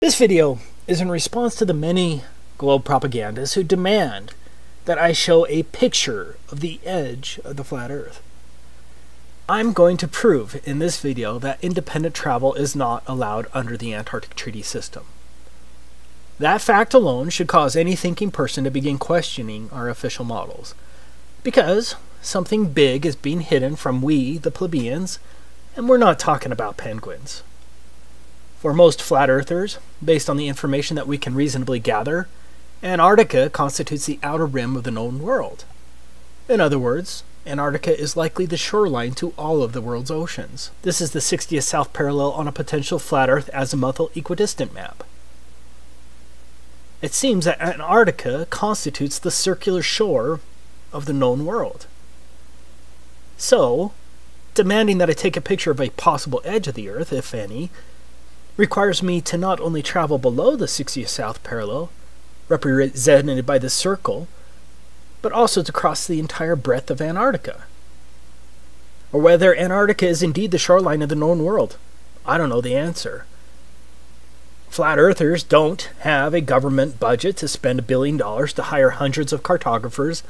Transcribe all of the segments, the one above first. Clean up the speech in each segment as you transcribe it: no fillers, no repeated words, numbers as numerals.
This video is in response to the many globe propagandists who demand that I show a picture of the edge of the flat Earth. I'm going to prove in this video that independent travel is not allowed under the Antarctic Treaty System. That fact alone should cause any thinking person to begin questioning our official models, because something big is being hidden from we, the plebeians, and we're not talking about penguins. For most flat earthers, based on the information that we can reasonably gather, Antarctica constitutes the outer rim of the known world. In other words, Antarctica is likely the shoreline to all of the world's oceans. This is the 60th south parallel on a potential flat Earth azimuthal equidistant map. It seems that Antarctica constitutes the circular shore of the known world. So, demanding that I take a picture of a possible edge of the Earth, if any, requires me to not only travel below the 60th south parallel, represented by this circle, but also to cross the entire breadth of Antarctica. Or whether Antarctica is indeed the shoreline of the known world, I don't know the answer. Flat earthers don't have a government budget to spend $1 billion to hire hundreds of cartographers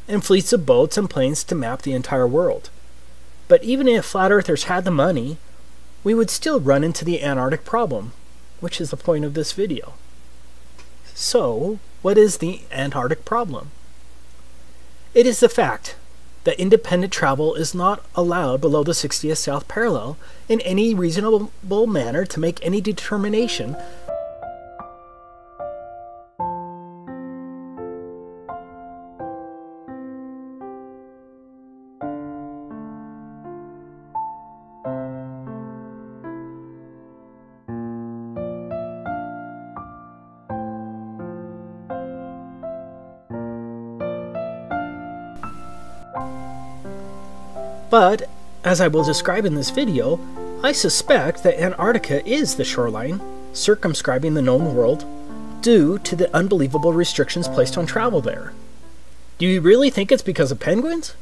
and fleets of boats and planes to map the entire world. But even if flat earthers had the money, we would still run into the Antarctic problem, which is the point of this video. So, what is the Antarctic problem? It is the fact that independent travel is not allowed below the 60th south parallel in any reasonable manner to make any determination But, as I will describe in this video, I suspect that Antarctica is the shoreline, circumscribing the known world, due to the unbelievable restrictions placed on travel there. Do you really think it's because of penguins?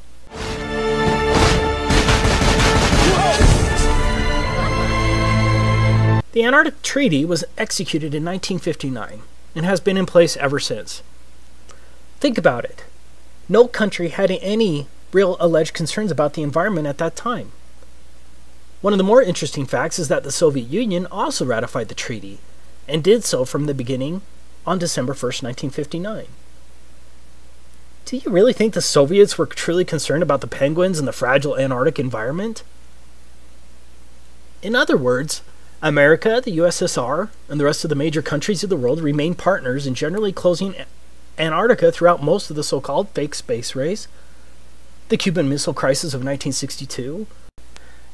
The Antarctic Treaty was executed in 1959 and has been in place ever since. Think about it. No country had any real alleged concerns about the environment at that time. One of the more interesting facts is that the Soviet Union also ratified the treaty, and did so from the beginning on December 1st, 1959. Do you really think the Soviets were truly concerned about the penguins and the fragile Antarctic environment? In other words, America, the USSR, and the rest of the major countries of the world remained partners in generally closing Antarctica throughout most of the so-called fake space race, the Cuban Missile Crisis of 1962.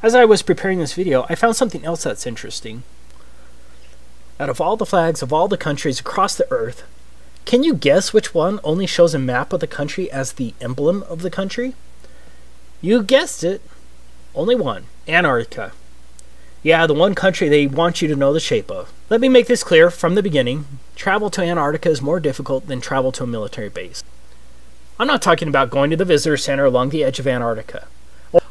As I was preparing this video, I found something else that's interesting. Out of all the flags of all the countries across the Earth, can you guess which one only shows a map of the country as the emblem of the country? You guessed it. Only one. Antarctica. Yeah, the one country they want you to know the shape of. Let me make this clear from the beginning. Travel to Antarctica is more difficult than travel to a military base. I'm not talking about going to the visitor center along the edge of Antarctica.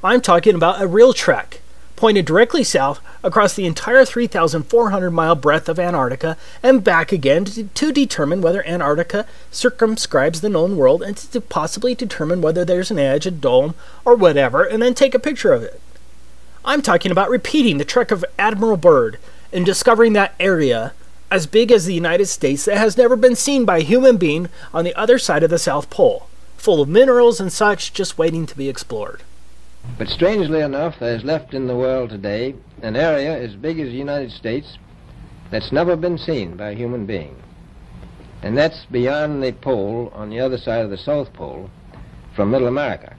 I'm talking about a real trek, pointed directly south across the entire 3,400-mile breadth of Antarctica and back again to determine whether Antarctica circumscribes the known world and to possibly determine whether there's an edge, a dome, or whatever, and then take a picture of it. I'm talking about repeating the trek of Admiral Byrd and discovering that area as big as the United States that has never been seen by a human being on the other side of the South Pole, full of minerals and such, just waiting to be explored. But strangely enough, there is left in the world today an area as big as the United States that's never been seen by a human being. And that's beyond the pole, on the other side of the South Pole, from Middle America.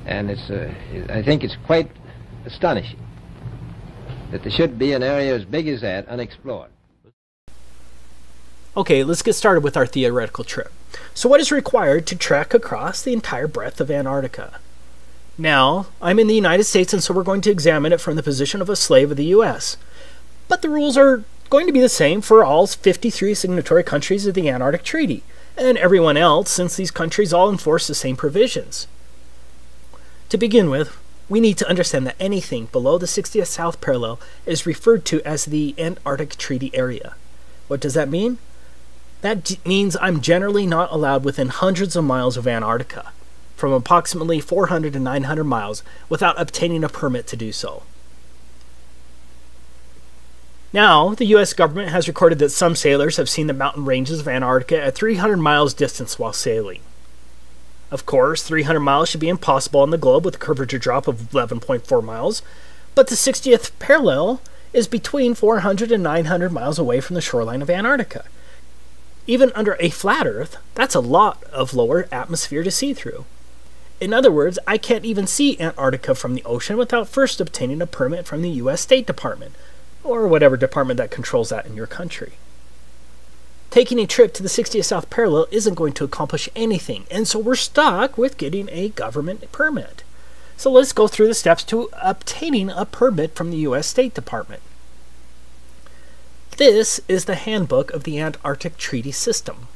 And I think it's quite astonishing that there should be an area as big as that unexplored. Okay, let's get started with our theoretical trip. So what is required to trek across the entire breadth of Antarctica? Now, I'm in the United States, and so we're going to examine it from the position of a slave of the U.S. But the rules are going to be the same for all 53 signatory countries of the Antarctic Treaty, and everyone else, since these countries all enforce the same provisions. To begin with, we need to understand that anything below the 60th south parallel is referred to as the Antarctic Treaty Area. What does that mean? That means I'm generally not allowed within hundreds of miles of Antarctica, from approximately 400 to 900 miles, without obtaining a permit to do so. Now, the U.S. government has recorded that some sailors have seen the mountain ranges of Antarctica at 300 miles distance while sailing. Of course, 300 miles should be impossible on the globe with a curvature drop of 11.4 miles, but the 60th parallel is between 400 and 900 miles away from the shoreline of Antarctica. Even under a flat Earth, that's a lot of lower atmosphere to see through. In other words, I can't even see Antarctica from the ocean without first obtaining a permit from the U.S. State Department, or whatever department that controls that in your country. Taking a trip to the 60th south parallel isn't going to accomplish anything, and so we're stuck with getting a government permit. So let's go through the steps to obtaining a permit from the U.S. State Department. This is the handbook of the Antarctic Treaty System.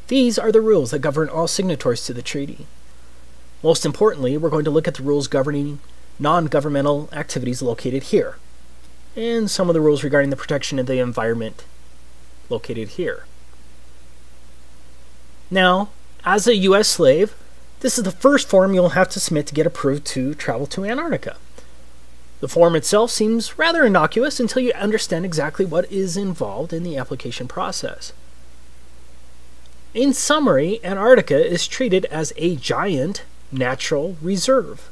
These are the rules that govern all signatories to the treaty. Most importantly, we're going to look at the rules governing non-governmental activities located here, and some of the rules regarding the protection of the environment located here. Now, as a U.S. slave, this is the first form you'll have to submit to get approved to travel to Antarctica. The form itself seems rather innocuous until you understand exactly what is involved in the application process. In summary, Antarctica is treated as a giant natural reserve.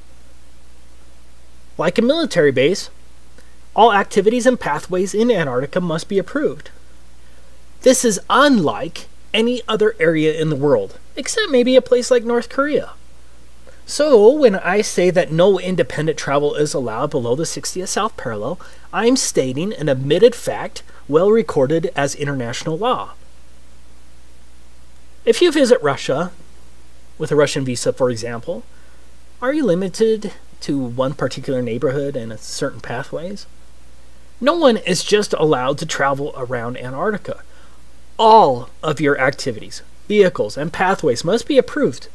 Like a military base, all activities and pathways in Antarctica must be approved. This is unlike any other area in the world, except maybe a place like North Korea. So, when I say that no independent travel is allowed below the 60th south parallel, I'm stating an admitted fact well recorded as international law. If you visit Russia, with a Russian visa for example, are you limited to one particular neighborhood and certain pathways? No one is just allowed to travel around Antarctica. All of your activities, vehicles, and pathways must be approved.